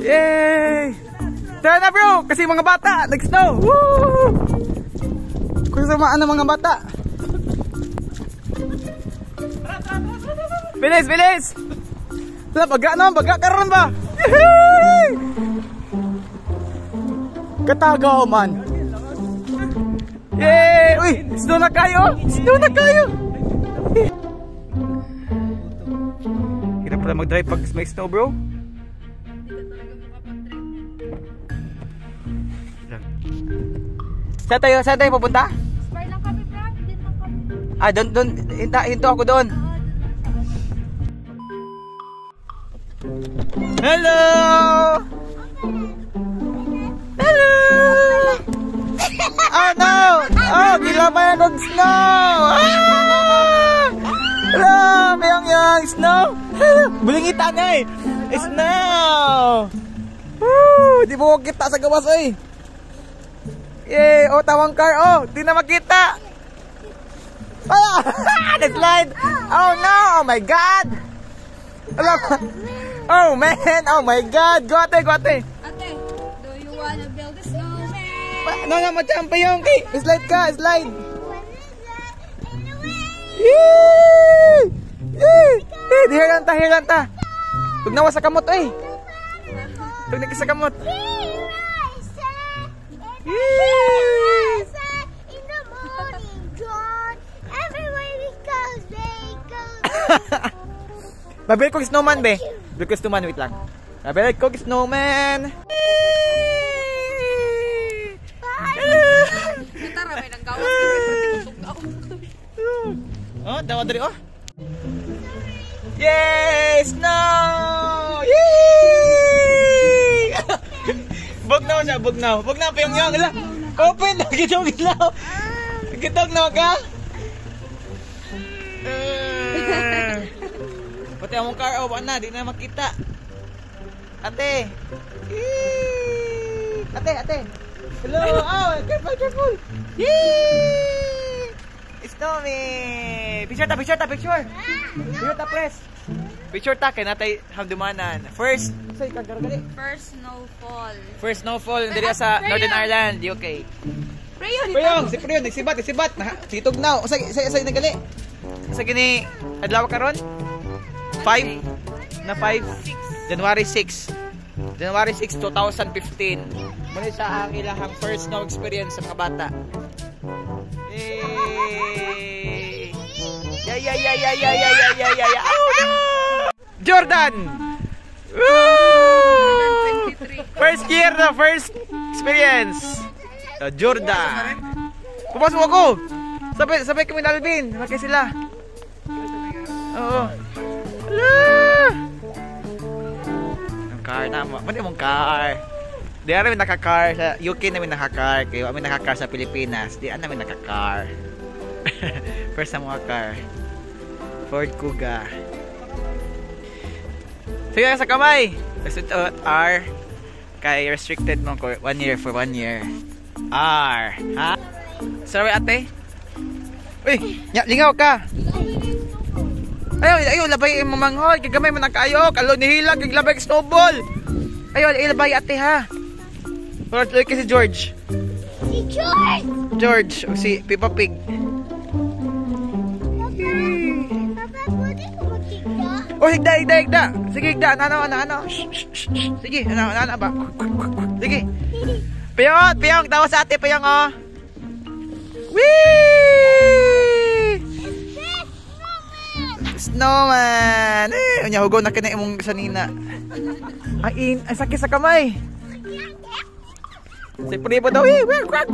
Yay! Tara na bro! Kasi mga bata, nag-snow! Woo! Kung sumaan ng mga bata. Bilis, bilis! Baga naman, baga karon ba? Yay! Katagaw man. Yay! Uy! Snow na kayo! Snow na kayo! Hirap pala mag-drive pag may snow bro. Saan tayo pupunta? Spar lang kami, Frank. Din lang kami. Ah, doon. Hinto ako doon. Hello! Hello! Oh no! Oh, gilaman ng snow! Ah! Hello! Mayang snow! Bulingita na eh! Snow! Woo! Di mo kita sa gawas eh! Yay! Oh, tawang car! Oh! Di na makita! Ah! Nag-slide! Oh no! Oh my God! Oh man! Oh my God! Go ate! Go ate! Ate, do you wanna build a snowman? No, machampa yung kay! Slide ka! Slide! Yay! Yay! Yay! Di hiranta! Hiranta! Tug nawa sa kamot eh! Tug na sa kamot! In the morning, John. Everywhere we go. Babalik ko snowman, be. Babalik ko snowman, wait lang. Babalik ko snowman. Tara, may nanggawas ka. Oh, dawa dari oh. Yay! Snow! Yay! Bugnaw siya, bugnaw. Bugnaw pa yung yang. Open na, gitong ilaw. Gitong na ka. Pati among car, oh, na, di na makita. Ate. Ate. Hello, oh, careful. Yay! Snowy! Picture ta, picture. Picture ta, press. Picture ta, kaya natay hamdumanan. First snowfall diri sa Northern Ireland, UK. Preyong, si Preyong nagsibat. Sitog na. Sa nagali. Sa gini adlaw karon? 5 January 6, 2015. Muna sa ang ilahang first snow experience sa mga bata. Yay! Yeah. Oh no! Jordan! Woo! First year na first experience. Jordan. Pumasok ako. Sabay kami na Alvin. Magkaya sila. Oo. Hala! Ang car na. Mali mong car. Di namin naka-car. Sa UK namin naka-car. Kaya kami naka-car sa Pilipinas. Di namin naka-car. First na mga car. Ford Kuga. Sige sa kamay. R. Kay restricted mo ko 1 year for 1 year. R. Ha? Sorry ate. Uy, lingaw ka. Ayaw, labay mo manghod. Gagamay mo na kayo. Kalo ni hilag, gaglabay snowball. Ayaw, labay ate ha. Or si George. Si George! George, o si Peppa Pig. Papa, pwede ko magkikda? Oh, higda. Sige, higda. Ano. Shh. Sige, ano ba? Sige. Piyong, tawa sa ate, Piyong, oh. Whee! Snowman! Unya, hugaw na kina imong sanina. Ay, sakit sa kamay. Si Pribo daw, quack.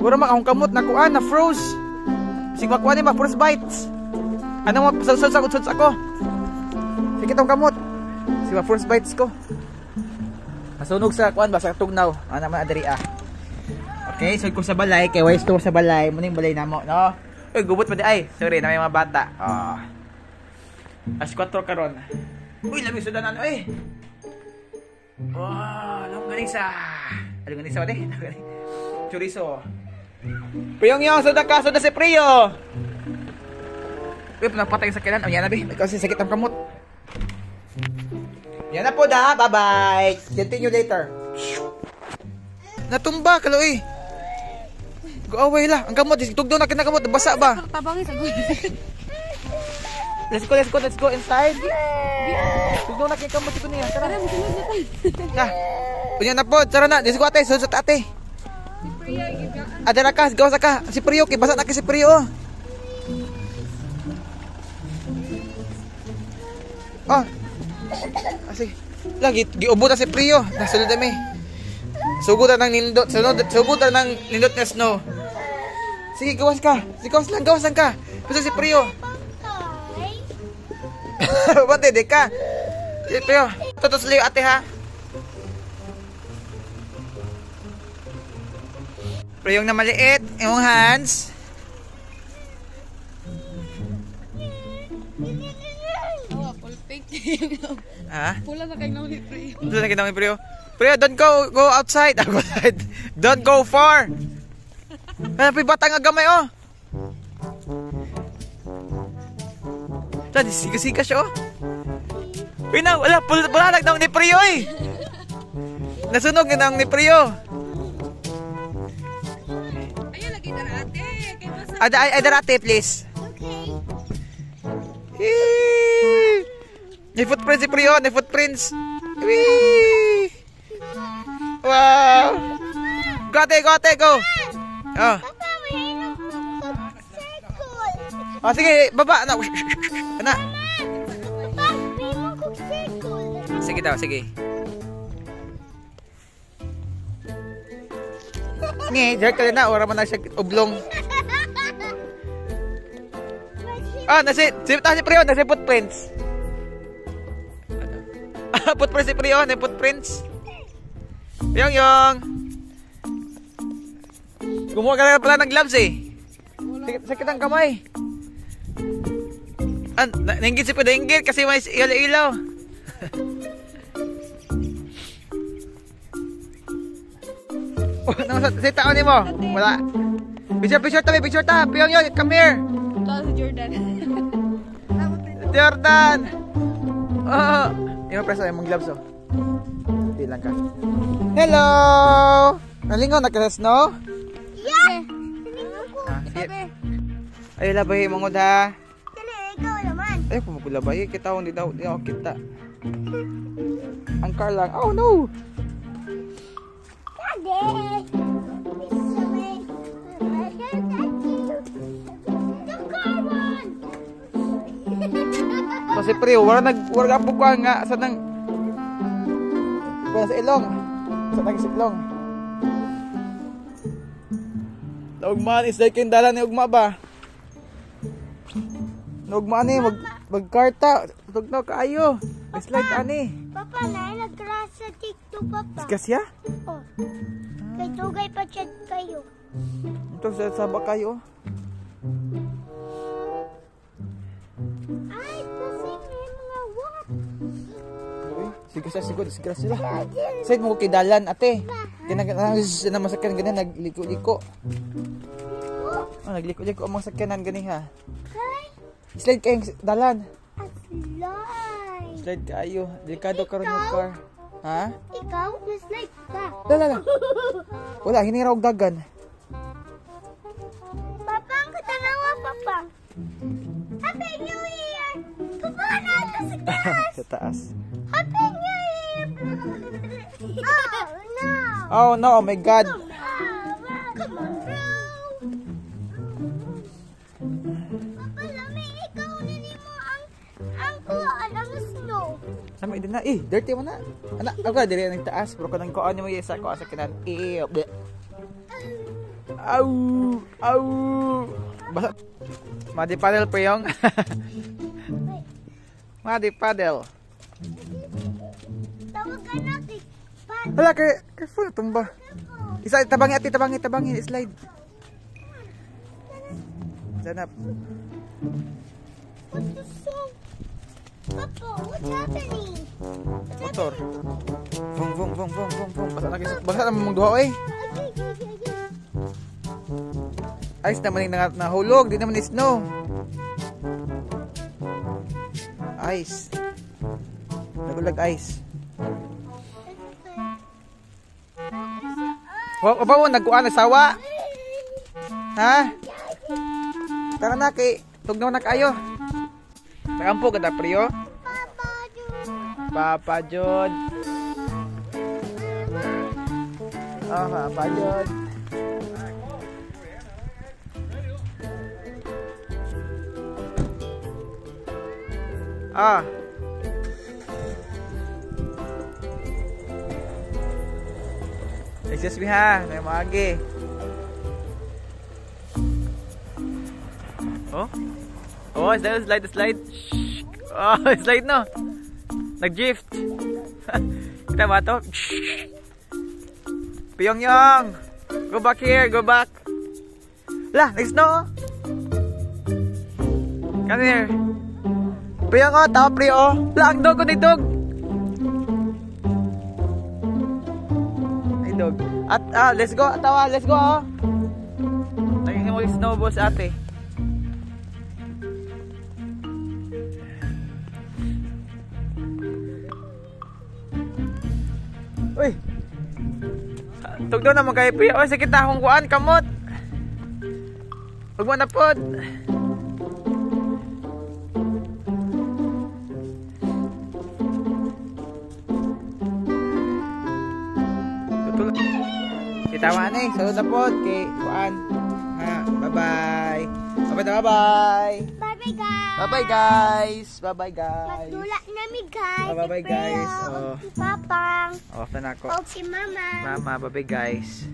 Wala mang akong kamot na kuan na froze. Sig makuha ni frost bites. Ano mo susod ako? Sige tong kamot. Sig frost bites ko. Masunog sa kuan ba sa tugnaw. Ana man adiri ah. Okay, so ko sa balay kay way store sa balay, mo ning balay namo, no? Uy, gubot pa di ay. Sorry na may mga bata. Oh. As 4 karon. Uy, lami sudan ano eh. Wow, longganisa. Longganisa ba di? Chorizo. Priyong yung, suda ka, suda si Priyo. Priyo, napatay yung sakinan. Ayan na, be. May kasi sakit ang kamot. Yan na po da, bye-bye. Continue later. Natumba, kaloy. Go-away la. Ang kamot, tugdo na kinakamot. Basa ba? Tabangin sa gulo. Let's go inside. Tugdo na kinakamot ito niya. Tara. Na. Punya na po, tara na. Let's go ate, susot ate. Ada na ka, gawas ka. Si Priyo, basa na ka si Priyo. Oh. Kasi lagi giubot na si Priyo. Nasulod kami. Sugutan ng nindot, sugutan ng nindot na snow. Sige, gawas ka. Sige, gawas lang ka. Kasi si Priyo. Bante, di ka. Si Priyo, tutos liyo ate ha. Priyong na maliit, yung hands. Oh, full pink. Ha? Pula na kayo ni Priyo. Doon na kinamay Priyo. Priyo, don't go outside. Don't go far. Hanapin bata nga gamay oh. Tadi siga-siga siya oh. Uy na, wala bulanag na ni Priyo eh. Nasunog na ni Priyo. Ayun lagi darate. Ay darate please. Okay. May footprints si Priyo, may footprints. Wee! Wow! Go ate, go! Oh. Papa, may circle. Oh, sige, baba na. Ana. Papa, may circle. Sige daw, sige. Nge, jerk ka na, ora man na siya oblong. Ah, nasi Priyo, nasi footprints. Footprints si Priyo, nasi footprints. Yung. Gumawa ka lang pala ng gloves eh. Sakit ang kamay. Nainggit si Padainggit kasi may ilaw-ilaw. Si taon ni mo? Wala. Picture ta. Piyong yun, come here. Ito si Jordan. Jordan. Oh. Yung preso yung gloves oh. Hindi lang ka. Hello. Nalingaw na ka sa snow? Yeah. Ay labay mong ha. Kaya ikaw naman. Ay pumagulabay kita hindi daw kita. Ang car lang. Oh no. Daddy. So si Priyo, wala po ko nga sa nang sa ilong. Sa nang siklong. Ugmaan is like kindalan ni ugma ba? Ugma ni magkarta, tugnaw kaayo. Slide ani. Papa, nag-crash sa TikTok, Papa. Kasya? Oh. Kay Tugay pa chat kayo. Ito sa saba kayo. Ay, kasi may mga what? Siguro sila. Side mo ko kidalan ate. Ganang na masakyan ganin nagliko-liko. Oh, nagliko-liko ang masakyanan gani ha. Slide kayong dalan. Slide kayo. Delikado karon yung car. Ha? Ikaw, slide ka. Dala. Wala, hiniraw og dagan. Papa, ang katanawa, Papa. Happy New Year! Papa, nasa sa taas! Sa taas. Happy New Year! Oh, no! Oh no, oh my God. Come on, bro! Papa, lami, ikaw na ni mo ang kuhaan ang snow. Sami din na. Dirty mo na. Anak, ako diri nang taas, pero kanang kuan mo isa ko sa kinan. Au. Basa. Madi paddle Priyong. Madi paddle. Tawag ka natin. Hala, careful tumba. Isa tabangin, slide. Janap. What's the song? Papa, what's happening? Motor. Vum. Basa na mong duha oy. Okay. Ice naman yung nahulog, di naman snow. Ice. Nagulag ice. O ba mo, nagkuhan, nagsawa? Ha? Tara na, kay tugnaw na kayo. Nakampo, ganda priyo? Papa Jod. Oh, Papa Jod. Ah. Excuse me ha, may maagi. Oh? Oh, slide. Shhh. Oh, slide no. Nag-drift. Kita ba to? Pyongyang. Go back here, go back. Lah, nag-snow. Come here. Pyong oh, tao pri oh. Lah, ang dog ko ni dog. Ay dog. At let's go, tawa, let's go oh. Naging mo snowballs ate. Uy. Tugdo na mo kay Priya. Oy, sakit na akong kuan, kamot. Huwag mo na pod. Tutulog. Kita man eh, salud na pod kay kuan. Ha, bye-bye. Bye-bye. Bye-bye, guys. Bye-bye, guys. Bye-bye, guys. Magdula namin, guys. Oh, bye-bye, guys. Oh. Papang. Off na ako. Okay, mama. Mama, bye-bye, guys.